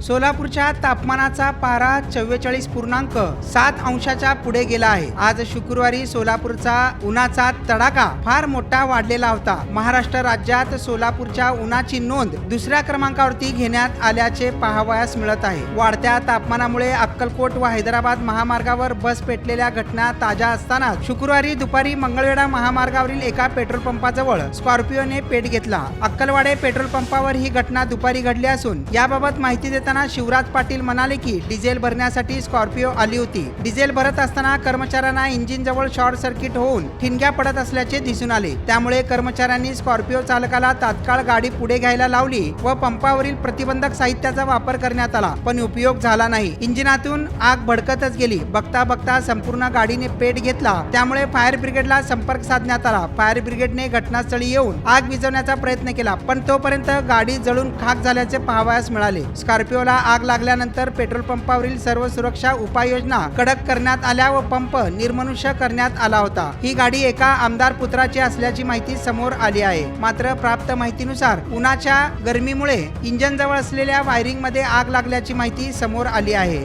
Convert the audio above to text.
सोलापूरच्या तापमानाचा पारा 44.7 अंशाच्या पुढे गेला आहे। आज शुक्रवारी सोलापूरचा उन्हाचा तडाखा फार मोठा वाढलेला होता। महाराष्ट्र राज्यात सोलापूरच्या उन्हाची नोंद दुसऱ्या क्रमांकावरती घेण्यात आल्याचे पाहावयास मिळत आहे। वाढत्या तापमानामुळे अक्कलकोट व हैदराबाद महामार्गावर बस पेटलेल्या घटना ताज्या असताना शुक्रवारी दुपारी मंगळवेढा महामार्गावरील एका पेट्रोल पंपाजवळ स्कॉर्पिओने पेट घेतला। अक्कलवाडे पेट्रोल पंपावर ही घटना दुपारी घडली असून याबाबत माहिती देताना शिवराज पाटील म्हणाले की डिझेल भरण्यासाठी स्कॉर्पिओ आली होती। डिझेल भरत असताना कर्मचाऱ्यांना इंजिन जवळ शॉर्ट सर्किट होऊन ठिणग्या पडत असल्याचे दिसून आले। त्यामुळे कर्मचाऱ्यांनी स्कॉर्पिओ चालकाला तात्काळ गाडी पुढे घ्यायला लावली व पंपावरील प्रतिबंधक साहित्याचा वापर करण्यात आला, पण उपयोग झाला नाही। इंजिनातून आग भडकतच गेली। बघता बघता संपूर्ण गाडीने पेट घेतला। त्यामुळे फायर ब्रिगेडला संपर्क साधण्यात आला। फायर ब्रिगेडने घटनास्थळी येऊन आग विझवण्याचा प्रयत्न केला, पण तोपर्यंत गाडी जळून खाक झाल्याचे पाहावयास मिळाले। स्कॉर्पिओला आग लागल्यानंतर पेट्रोल पंपावरील सर्व सुरक्षा उपाययोजना कडक करण्यात आल्या व पंप निर्मनुष्य करण्यात आला होता। ही गाडी एका आमदार पुत्राची असल्याची माहिती समोर आली आहे। मात्र प्राप्त माहितीनुसार उन्हाच्या गरमीमुळे इंजिन जवळ असलेल्या वायरिंग मध्ये आग लागल्याची माहिती समोर आली आहे।